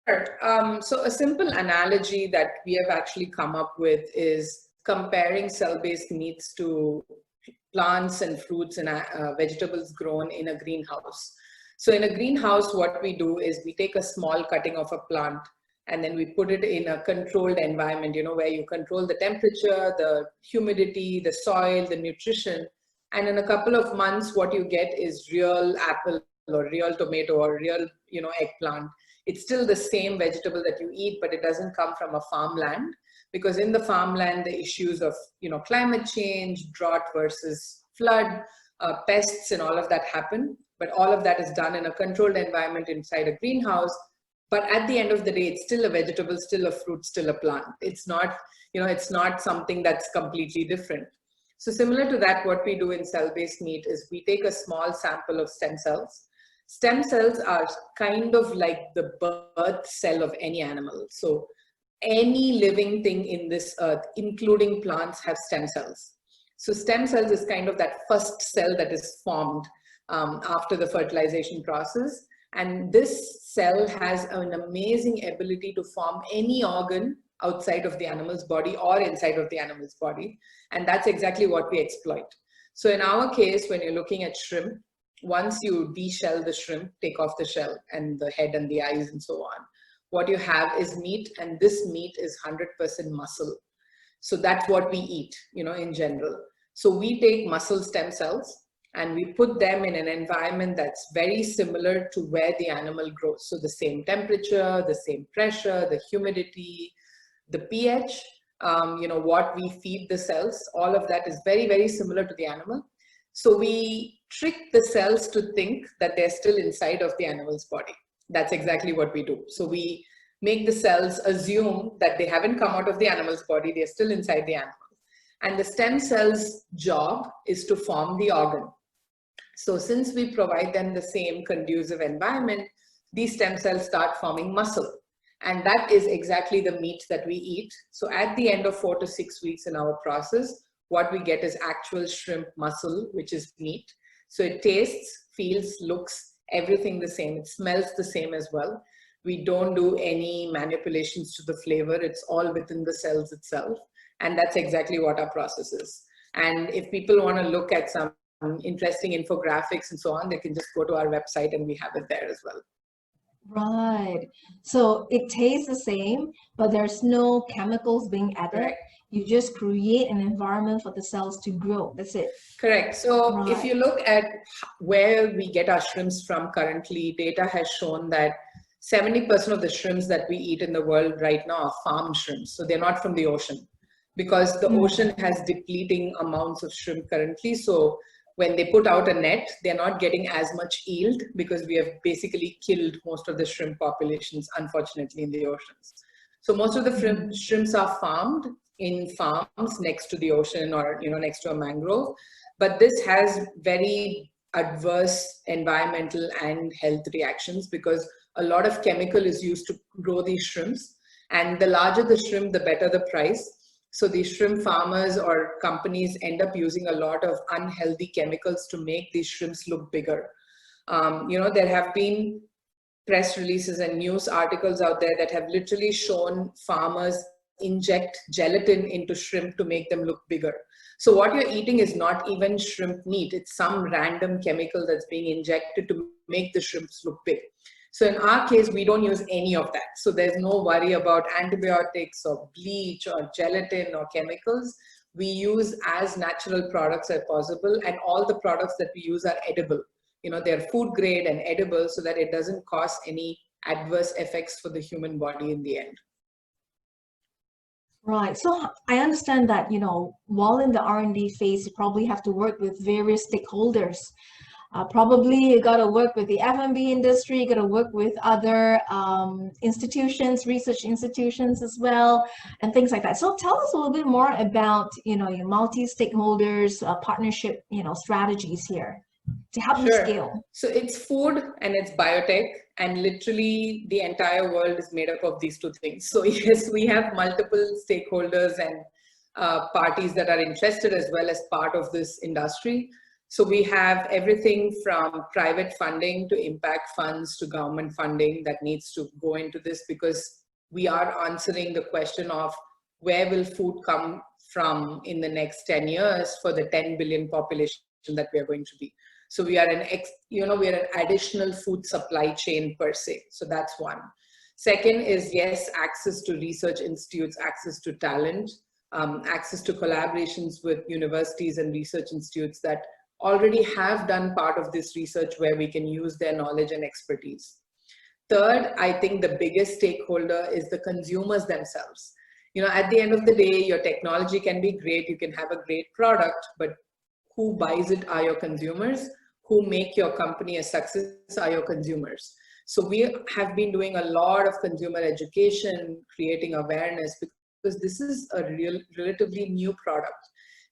So a simple analogy that we have actually come up with is comparing cell-based meats to plants and fruits and vegetables grown in a greenhouse. So in a greenhouse, what we do is we take a small cutting of a plant and then we put it in a controlled environment, where you control the temperature, the humidity, the soil, the nutrition. And in a couple of months, what you get is real apple or real tomato or real, eggplant. It's still the same vegetable that you eat, but it doesn't come from a farmland, because in the farmland, the issues of, climate change, drought versus flood, pests and all of that happen. But all of that is done in a controlled environment inside a greenhouse. But at the end of the day, it's still a vegetable, still a fruit, still a plant. It's not, it's not something that's completely different. So similar to that, what we do in cell-based meat is we take a small sample of stem cells. Stem cells are kind of like the birth cell of any animal. So any living thing in this earth, including plants, have stem cells. So stem cells is kind of that first cell that is formed after the fertilization process. And this cell has an amazing ability to form any organ outside of the animal's body or inside of the animal's body. And that's exactly what we exploit. So in our case, when you're looking at shrimp, once you de-shell the shrimp, take off the shell and the head and the eyes and so on, what you have is meat, and this meat is 100% muscle. So that's what we eat, in general. So we take muscle stem cells and we put them in an environment that's very similar to where the animal grows. So the same temperature, the same pressure, the humidity, the pH, what we feed the cells, all of that is very, very similar to the animal. So we trick the cells to think that they're still inside of the animal's body. That's exactly what we do. So we make the cells assume that they haven't come out of the animal's body, they're still inside the animal. And the stem cell's job is to form the organ. So since we provide them the same conducive environment, these stem cells start forming muscle. And that is exactly the meat that we eat. So at the end of 4 to 6 weeks in our process, what we get is actual shrimp muscle, which is meat. So it tastes, feels, looks, everything the same. It smells the same as well. We don't do any manipulations to the flavor. It's all within the cells itself. And that's exactly what our process is. And if people want to look at some interesting infographics and so on, they can just go to our website and we have it there as well. Right. So it tastes the same, but there's no chemicals being added. Correct. You just create an environment for the cells to grow. That's it. Correct. So if you look at where we get our shrimps from currently, data has shown that 70% of the shrimps that we eat in the world right now are farm shrimps. So they're not from the ocean, because the ocean has depleting amounts of shrimp currently. So when they put out a net, they're not getting as much yield because we have basically killed most of the shrimp populations, unfortunately, in the oceans. So most of the shrimps are farmed in farms next to the ocean or, next to a mangrove. But this has very adverse environmental and health reactions because a lot of chemical is used to grow these shrimps. And the larger the shrimp, the better the price. So these shrimp farmers or companies end up using a lot of unhealthy chemicals to make these shrimps look bigger. There have been press releases and news articles out there that have literally shown farmers inject gelatin into shrimp to make them look bigger. So what you're eating is not even shrimp meat. It's some random chemical that's being injected to make the shrimps look big. So in our case, we don't use any of that. So there's no worry about antibiotics or bleach or gelatin or chemicals. We use as natural products as possible, and all the products that we use are edible. They're food grade and edible so that it doesn't cause any adverse effects for the human body in the end. Right. So I understand that, while in the R&D phase, you probably have to work with various stakeholders. Probably you got to work with the F&B industry, you got to work with other institutions, research institutions as well, and things like that. So tell us a little bit more about, your multi-stakeholders partnership, strategies here to help you scale. So it's food and it's biotech, and literally the entire world is made up of these two things. So yes, we have multiple stakeholders and parties that are interested as well as part of this industry. So we have everything from private funding to impact funds to government funding that needs to go into this, because we are answering the question of where will food come from in the next 10 years for the 10 billion population that we are going to be. So we are we are an additional food supply chain per se. So that's one. Second is, yes, access to research institutes, access to talent, access to collaborations with universities and research institutes that already have done part of this research where we can use their knowledge and expertise. Third, I think the biggest stakeholder is the consumers themselves. At the end of the day, your technology can be great, you can have a great product, but who buys it are your consumers. Who make your company a success are your consumers. So we have been doing a lot of consumer education, creating awareness, because this is a relatively new product.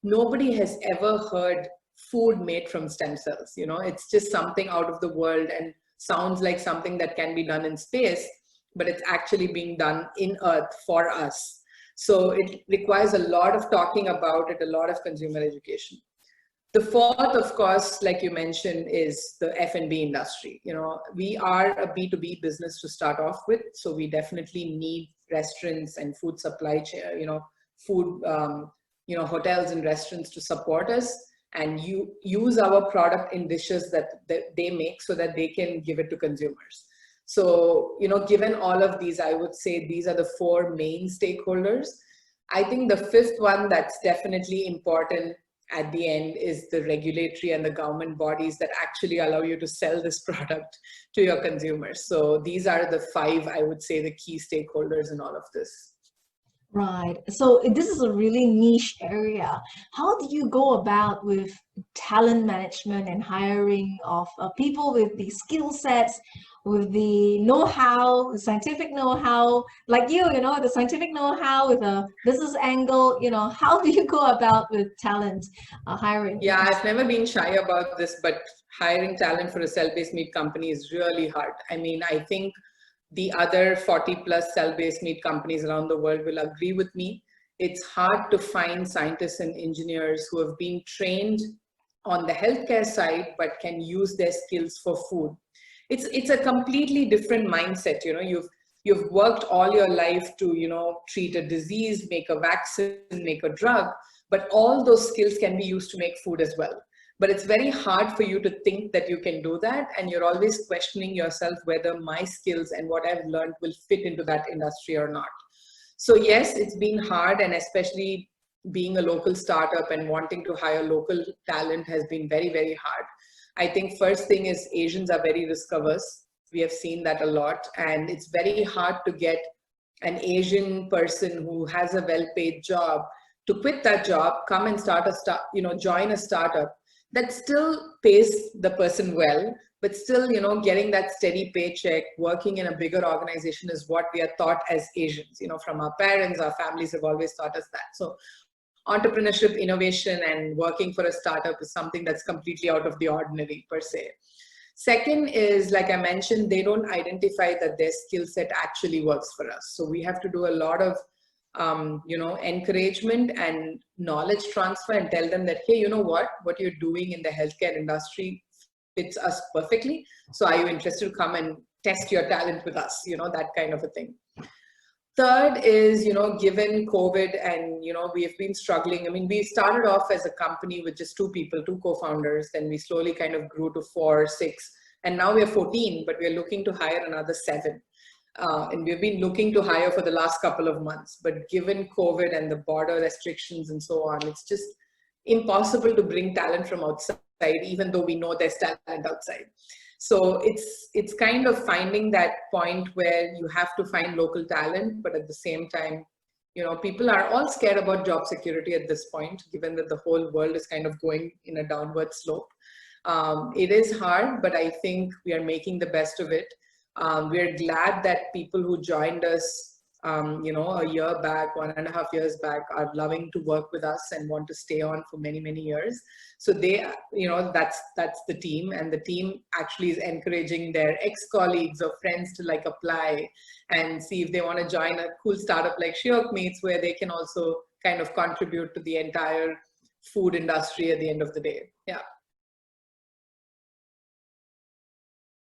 Nobody has ever heard food made from stem cells. It's just something out of the world and sounds like something that can be done in space, but it's actually being done in Earth for us. So it requires a lot of talking about it, a lot of consumer education. The fourth, of course, like you mentioned, is the F&B industry. We are a B2B business to start off with, so we definitely need restaurants and food supply chain, food, hotels and restaurants to support us and use our product in dishes that they make so that they can give it to consumers. So, given all of these, I would say these are the four main stakeholders. I think the fifth one that's definitely important at the end is the regulatory and the government bodies that actually allow you to sell this product to your consumers. So these are the five, I would say, the key stakeholders in all of this. Right. So this is a really niche area. How do you go about with talent management and hiring of people with the skill sets, with the know-how, the scientific know-how, like the scientific know-how with a business angle, how do you go about with talent hiring? Yeah, I've never been shy about this, but hiring talent for a cell-based meat company is really hard. I mean, I think the other 40 plus cell-based meat companies around the world will agree with me. It's hard to find scientists and engineers who have been trained on the healthcare side, but can use their skills for food. It's a completely different mindset. You've worked all your life to, treat a disease, make a vaccine, make a drug, but all those skills can be used to make food as well. But it's very hard for you to think that you can do that. And you're always questioning yourself whether my skills and what I've learned will fit into that industry or not. So yes, it's been hard, and especially being a local startup and wanting to hire local talent has been very, very hard. I think first thing is Asians are very risk averse. We have seen that a lot. And it's very hard to get an Asian person who has a well-paid job to quit that job, come and join a startup that still pays the person well, but still, getting that steady paycheck, working in a bigger organization is what we are taught as Asians, from our parents, our families have always taught us that. So entrepreneurship, innovation, and working for a startup is something that's completely out of the ordinary per se. Second is, like I mentioned, they don't identify that their skill set actually works for us. So we have to do a lot of encouragement and knowledge transfer and tell them that, hey, what you're doing in the healthcare industry fits us perfectly. So are you interested to come and test your talent with us? That kind of a thing. Third is, given COVID and, we have been struggling. I mean, we started off as a company with just two people, two co-founders, then we slowly kind of grew to 4, 6, and now we're 14, but we're looking to hire another 7. And we've been looking to hire for the last couple of months, but given COVID and the border restrictions and so on, it's just impossible to bring talent from outside, even though we know there's talent outside. So it's kind of finding that point where you have to find local talent, but at the same time, people are all scared about job security at this point, given that the whole world is kind of going in a downward slope. It is hard, but I think we are making the best of it. We're glad that people who joined us, a year back, 1.5 years back, are loving to work with us and want to stay on for many, many years. So they, that's the team, and the team actually is encouraging their ex-colleagues or friends to apply and see if they want to join a cool startup like Syiok Meats, where they can also kind of contribute to the entire food industry at the end of the day. Yeah.